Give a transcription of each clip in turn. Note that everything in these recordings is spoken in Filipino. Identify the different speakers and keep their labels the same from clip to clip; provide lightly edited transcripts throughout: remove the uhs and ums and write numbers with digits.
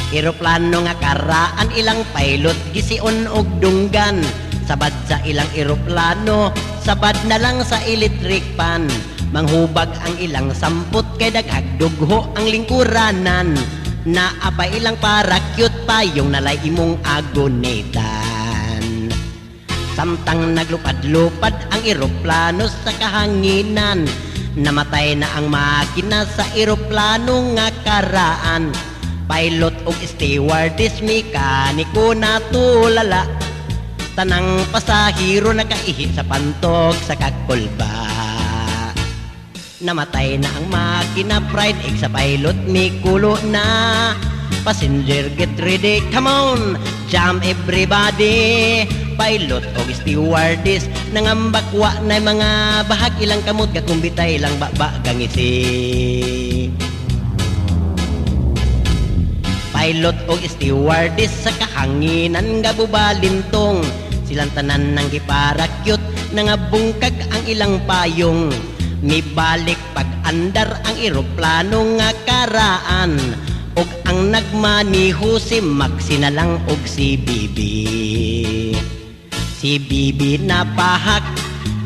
Speaker 1: Eroplano nga karaan ilang pilot gision og dunggan. Sabad sa ilang eroplano, sabad na lang sa electric pan. Manghubag ang ilang sampot kay daghag dugho ang lingkuranan. Naapa ilang parakyut pa yung nalay imong agonitan. Samtang naglupad-lupad ang eroplano sa kahanginan, namatay na ang makina sa eroplano nga karaan. Pilot ug stewardess, mekaniko natulala. Tanang pasahero nakaihi sa pantog sa kakulba. Namatay na ang makina, pride egg sa pilot, mikulo na. Passenger get ready, come on, jump everybody. Pilot o stewardess nangambakwa na mga bahag ilang kamot kakumbitay ilang baba gangisi. Pilot o stewardess sa kahanginan nga bubalintong, silang tanan nang giparakyut nangabungkag ang ilang payong. Mibalik pag-andar ang eroplano nga karaan, og ang nagmaniho si Maxi na lang og si Bibi. Si Bibi napahak,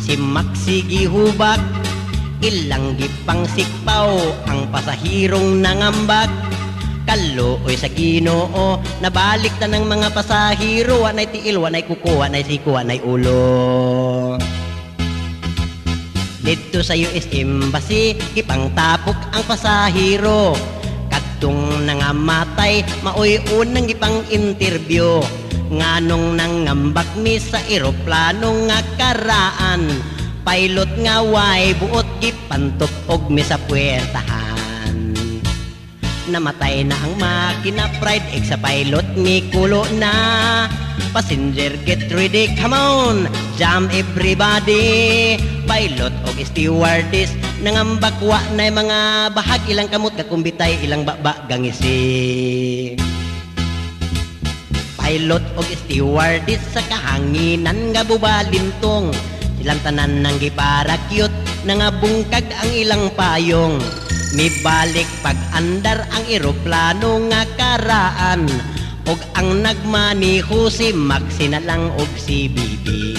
Speaker 1: si Maxi gihubak, ilang gipang sikpaw ang pasahirong nangambak. Kaluoy sa Ginoo, nabalik na ng mga pasahiro, wanay tiil, wanay kuko, wanay siko, wanay ulo. Dito sa US Embassy, ipangtapok ang pasahiro. Kadtong nangamatay, maoy unang ipang interview. Nganong nangambak mi sa eroplano nga karaan, pilot nga way buot gipantok og mi sa puwertahan. Namatay na ang makina, pride egg sa pilot, mikulo na. Passenger get ready, come on, jump everybody. Pilot o stewardess nangambakwa na mga bahag ilang kamot kakumbitay ilang baba gangisi. Pilot o stewardess sa kahanginan nga bubalintong, silang tanan nang giparakyut nangabungkag ang ilang payong. Mibalik pag-andar ang eroplano nga karaan, og ang nagmaniho si Maxi na lang og si Bibi.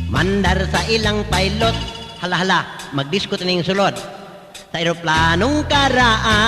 Speaker 1: Mandar sa ilang pilot, hala magdiskot ning sulod sa eroplanong karaan.